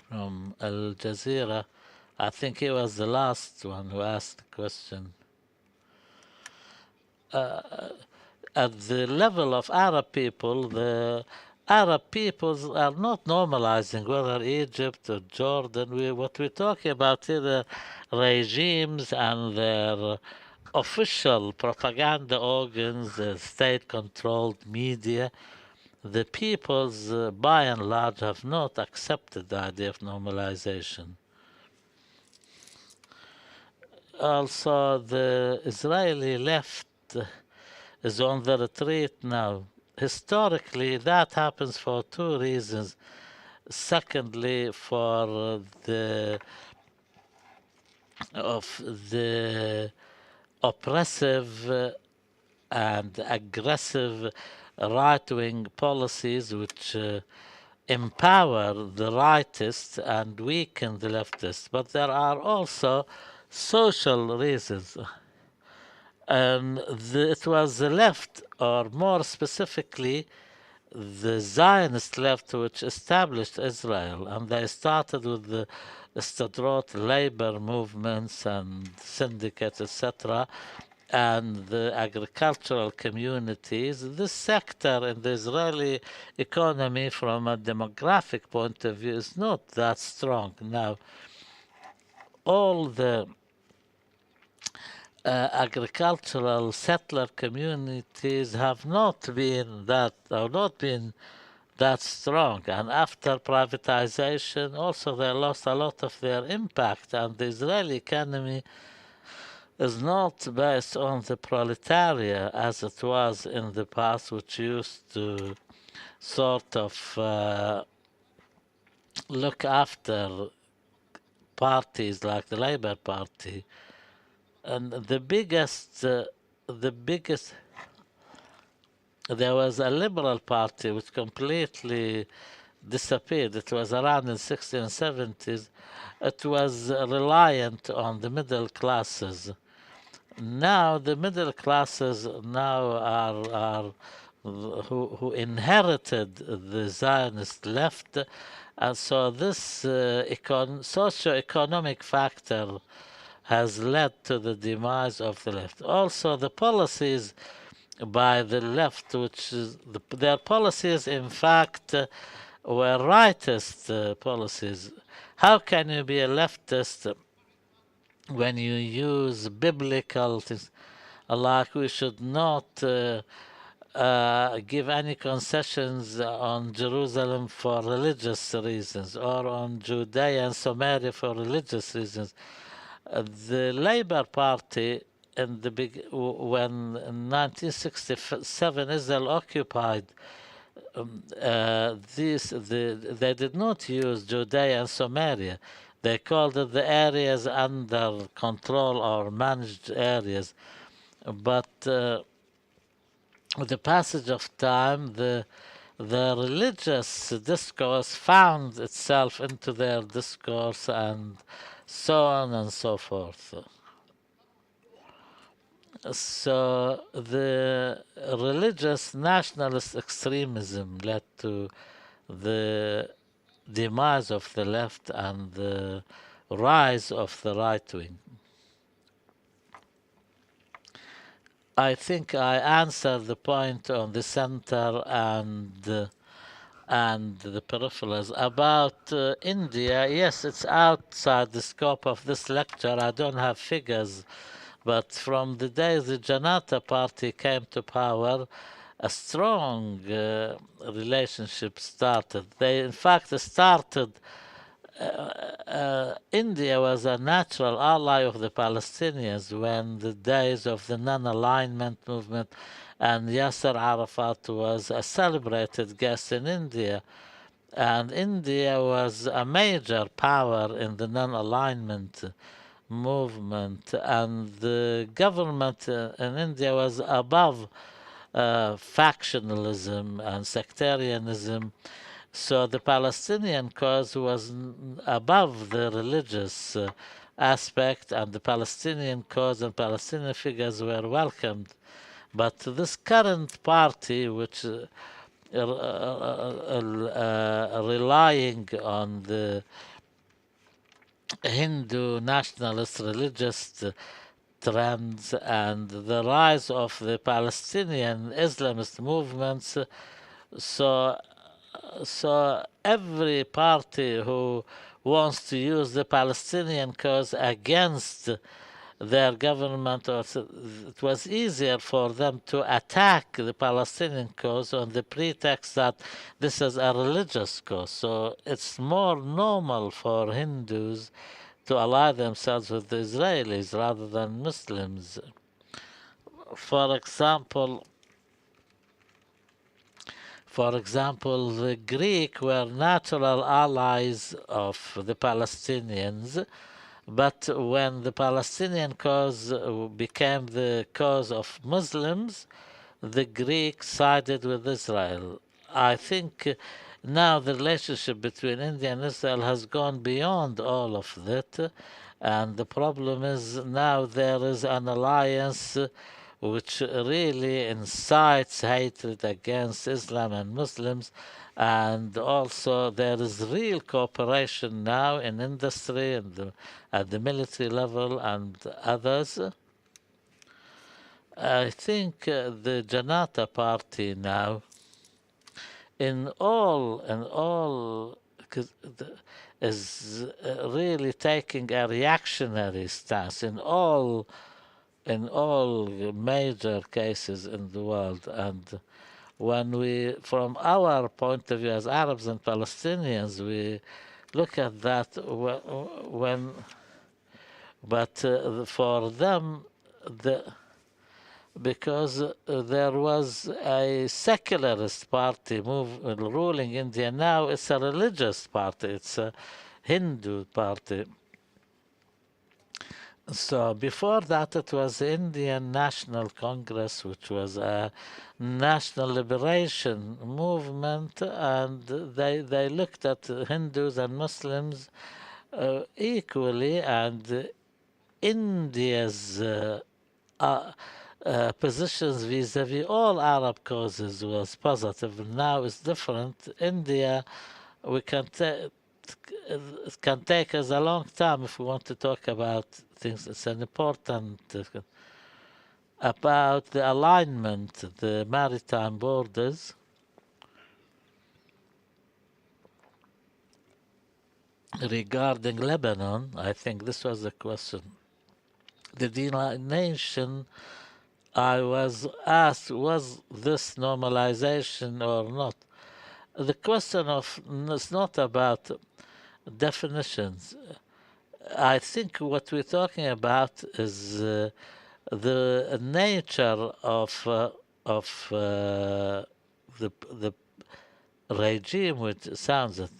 from Al Jazeera. I think he was the last one who asked the question. Uh, at the level of Arab people, the Arab peoples are not normalizing whether Egypt or Jordan. What we're talking about here, the regimes and their official propaganda organs, state-controlled media. The peoples, by and large, have not accepted the idea of normalization. Also, the Israeli left is on the retreat now. Historically, that happens for two reasons. Secondly, for the oppressive and aggressive right-wing policies which empower the rightists and weaken the leftists. But there are also social reasons. It was the left, or more specifically, the Zionist left, which established Israel, and they started with the Istadrot labor movements and syndicates, etc., and the agricultural communities. This sector in the Israeli economy, from a demographic point of view, is not that strong. Now, all the agricultural settler communities have not been that strong, and after privatization also they lost a lot of their impact, and the Israeli economy is not based on the proletariat as it was in the past, which used to sort of look after parties like the Labour Party. And the biggest, there was a Liberal Party which completely disappeared. It was around in 1670s. It was reliant on the middle classes. Now the middle classes now are who inherited the Zionist left, and so this socio-economic factor has led to the demise of the left. Also, the policies by the left, which is their policies, in fact, were rightist policies. How can you be a leftist when you use biblical things like we should not give any concessions on Jerusalem for religious reasons, or on Judea and Samaria for religious reasons? The Labour Party in the when in 1967 Israel occupied they did not use Judea and Samaria. They called it the areas under control or managed areas. But with the passage of time, the religious discourse found itself into their discourse, and so on and so forth. So the religious nationalist extremism led to the demise of the left and the rise of the right wing. I think I answered the point on the center and the peripherals. About India, yes, it's outside the scope of this lecture. I don't have figures, but from the day the Janata Party came to power, a strong relationship started. They, in fact, started. India was a natural ally of the Palestinians when the days of the non-alignment movement, and Yasser Arafat was a celebrated guest in India. And India was a major power in the non-alignment movement, and the government in India was above factionalism and sectarianism. So the Palestinian cause was above the religious aspect, and the Palestinian cause and Palestinian figures were welcomed. But this current party, which relying on the Hindu nationalist religious trends and the rise of the Palestinian Islamist movements. So, so every party who wants to use the Palestinian cause against their government, or it was easier for them to attack the Palestinian cause on the pretext that this is a religious cause. So it's more normal for Hindus to ally themselves with the Israelis rather than Muslims. For example, the Greek were natural allies of the Palestinians, but when the Palestinian cause became the cause of Muslims, the Greeks sided with Israel. I think now the relationship between India and Israel has gone beyond all of that, and the problem is now there is an alliance which really incites hatred against Islam and Muslims, and also there is real cooperation now in industry and at the military level and others. I think the Janata Party now, in all, is really taking a reactionary stance in all major cases in the world. And when we, from our point of view as Arabs and Palestinians, we look at that when, but for them, the because there was a secularist party ruling India. Now it's a religious party. It's a Hindu party. So before that, it was the Indian National Congress, which was a national liberation movement, and they looked at Hindus and Muslims equally, and India's positions vis-à-vis all Arab causes was positive. Now it's different. India, we can it can take us a long time if we want to talk about things. It's an important about the alignment, the maritime borders. Regarding Lebanon, I think this was the question. The delineation, I was asked, was this normalization or not? The question of is not about definitions. I think what we're talking about is the nature of the regime, which sounds it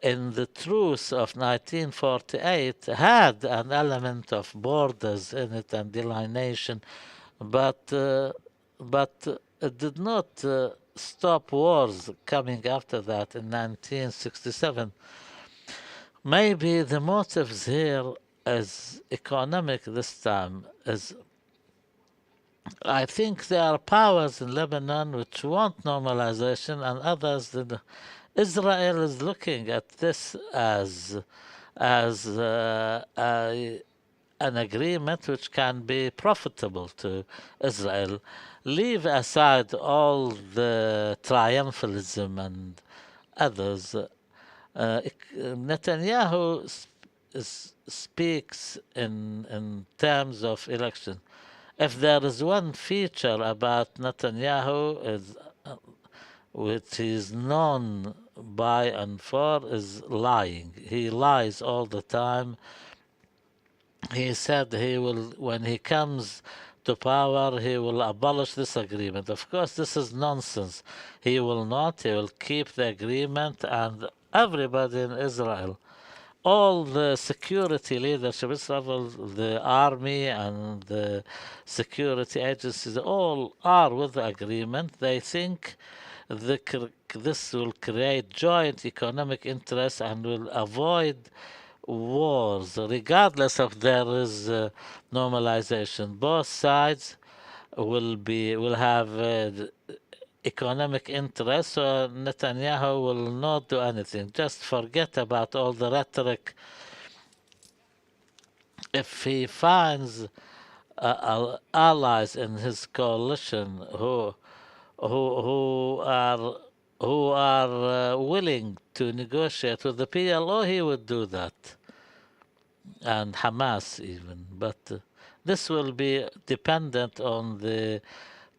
in the truce of 1948 had an element of borders in it and delineation, but it did not stop wars coming after that in 1967. Maybe the motives here is economic this time. Is I think there are powers in Lebanon which want normalization, and others that Israel is looking at this as an agreement which can be profitable to Israel. Leave aside all the triumphalism and others. Netanyahu speaks in terms of election. If there is one feature about Netanyahu is which is known by and for is lying. He lies all the time. He said he will, when he comes to power, he will abolish this agreement. Of course, this is nonsense. He will not. He will keep the agreement, and everybody in Israel, all the security leadership, Israel, the army and the security agencies, all are with the agreement. They think this will create joint economic interests and will avoid wars, regardless of there is normalization. Both sides will have economic interests, so Netanyahu will not do anything. Just forget about all the rhetoric if he finds allies in his coalition who are willing to negotiate with the PLO, he would do that, and Hamas even. But this will be dependent on the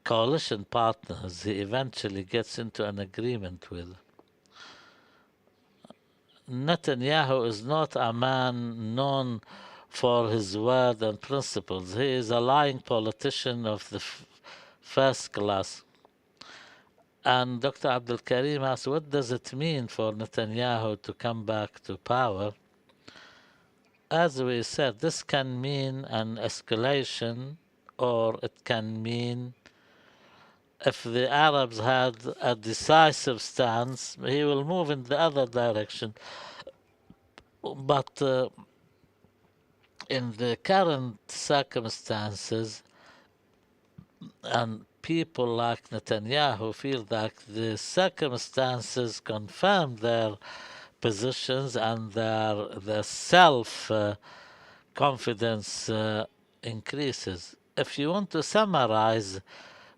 coalition partners he eventually gets into an agreement with. Netanyahu is not a man known for his word and principles. He is a lying politician of the first class. And Dr. Abdul Karim asked, what does it mean for Netanyahu to come back to power? As we said, this can mean an escalation, or it can mean if the Arabs had a decisive stance, he will move in the other direction. But in the current circumstances, and people like Netanyahu feel that the circumstances confirm their positions and their self confidence increases. If you want to summarize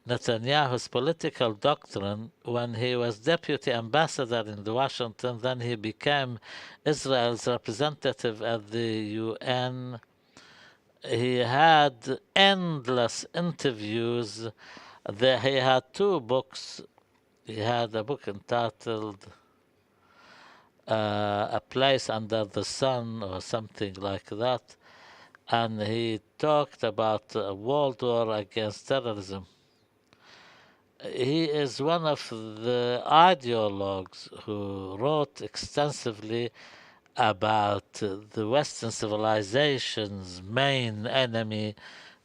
Netanyahu's political doctrine, when he was deputy ambassador in Washington, then he became Israel's representative at the UN. He had endless interviews. He had two books. He had a book entitled A Place Under the Sun or something like that. And he talked about a world war against terrorism. He is one of the ideologues who wrote extensively about the Western civilization's main enemy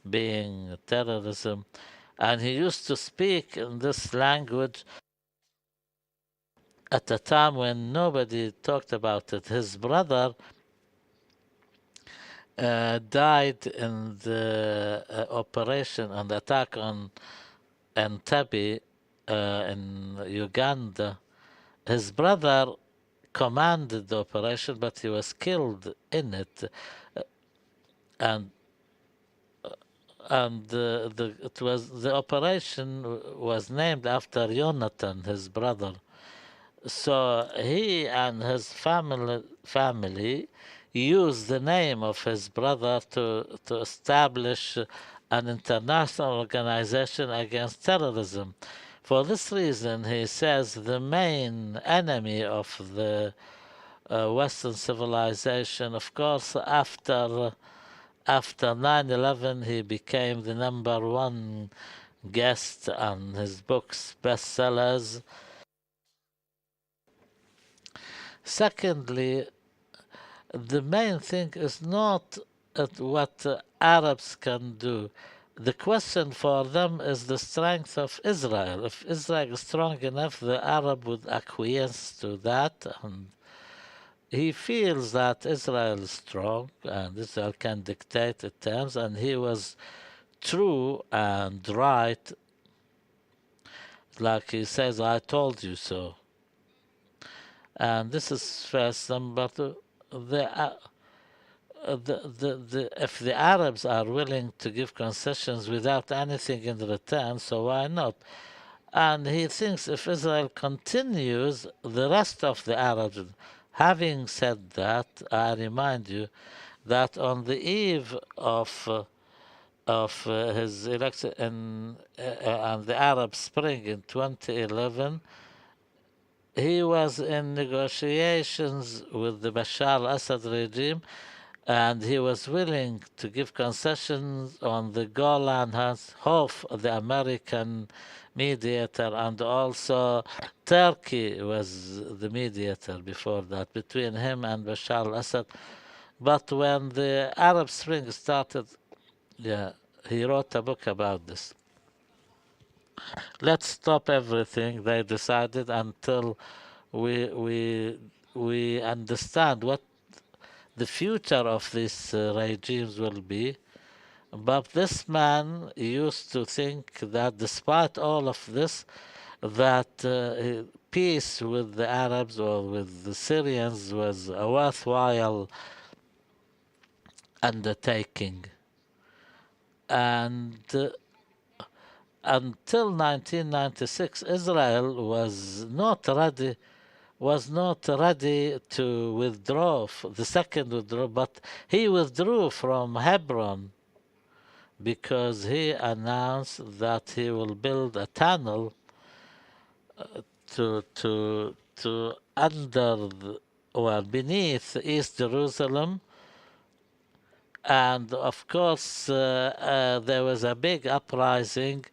being terrorism. And he used to speak in this language at a time when nobody talked about it. His brother died in the operation and attack on Entebbe in Uganda. His brother commanded the operation, but he was killed in it, and the operation was named after Jonathan, his brother. So he and his family used the name of his brother to establish an international organization against terrorism. For this reason, he says the main enemy of the Western civilization, of course, after 9/11, he became the number one guest on his books, bestsellers. Secondly, the main thing is not what Arabs can do. The question for them is the strength of Israel. If Israel is strong enough, the Arab would acquiesce to that. And he feels that Israel is strong and Israel can dictate its terms, and he was true and right. Like he says, I told you so. And this is first, but if the Arabs are willing to give concessions without anything in return, so why not? And he thinks if Israel continues, the rest of the Arabs. Having said that, I remind you that on the eve of his election and the Arab Spring in 2011, he was in negotiations with the Bashar al-Assad regime, and he was willing to give concessions on the Golan Heights. Hof, the American mediator, and also Turkey was the mediator before that between him and Bashar al-Assad. But when the Arab Spring started, he wrote a book about this. Let's stop everything, they decided, until we understand what the future of these regimes will be. But this man used to think that despite all of this, that peace with the Arabs or with the Syrians was a worthwhile undertaking. And until 1996, Israel was not ready to withdraw, the second withdrawal, but he withdrew from Hebron because he announced that he will build a tunnel to under well, beneath East Jerusalem. And of course, there was a big uprising.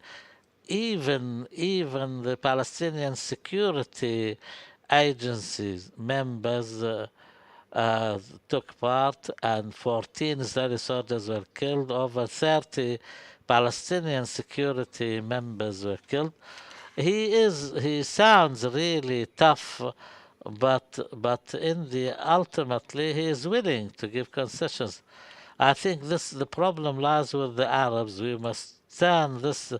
Even the Palestinian security agencies members took part, and 14 Israeli soldiers were killed. Over 30 Palestinian security members were killed. He sounds really tough, but in the ultimately he is willing to give concessions. I think the problem lies with the Arabs. We must turn this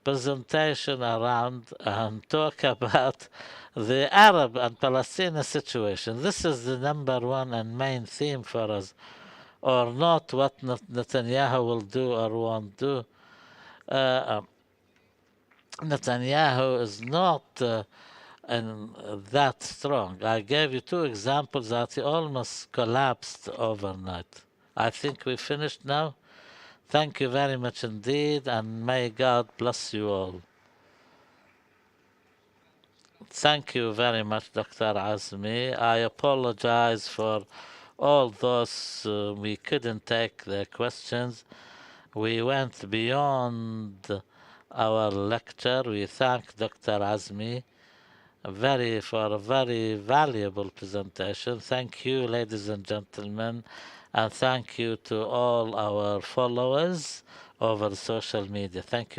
presentation around and talk about the Arab and Palestinian situation. This is the number one and main theme for us, or not what Netanyahu will do or won't do. Uh, Netanyahu is not that strong. I gave you two examples that he almost collapsed overnight. I think we finished now. Thank you very much indeed, and may God bless you all. Thank you very much, Dr. Azmi. I apologize for all those we couldn't take their questions. We went beyond our lecture. We thank Dr. Azmi for a very valuable presentation. Thank you, ladies and gentlemen, and thank you to all our followers over social media. Thank you.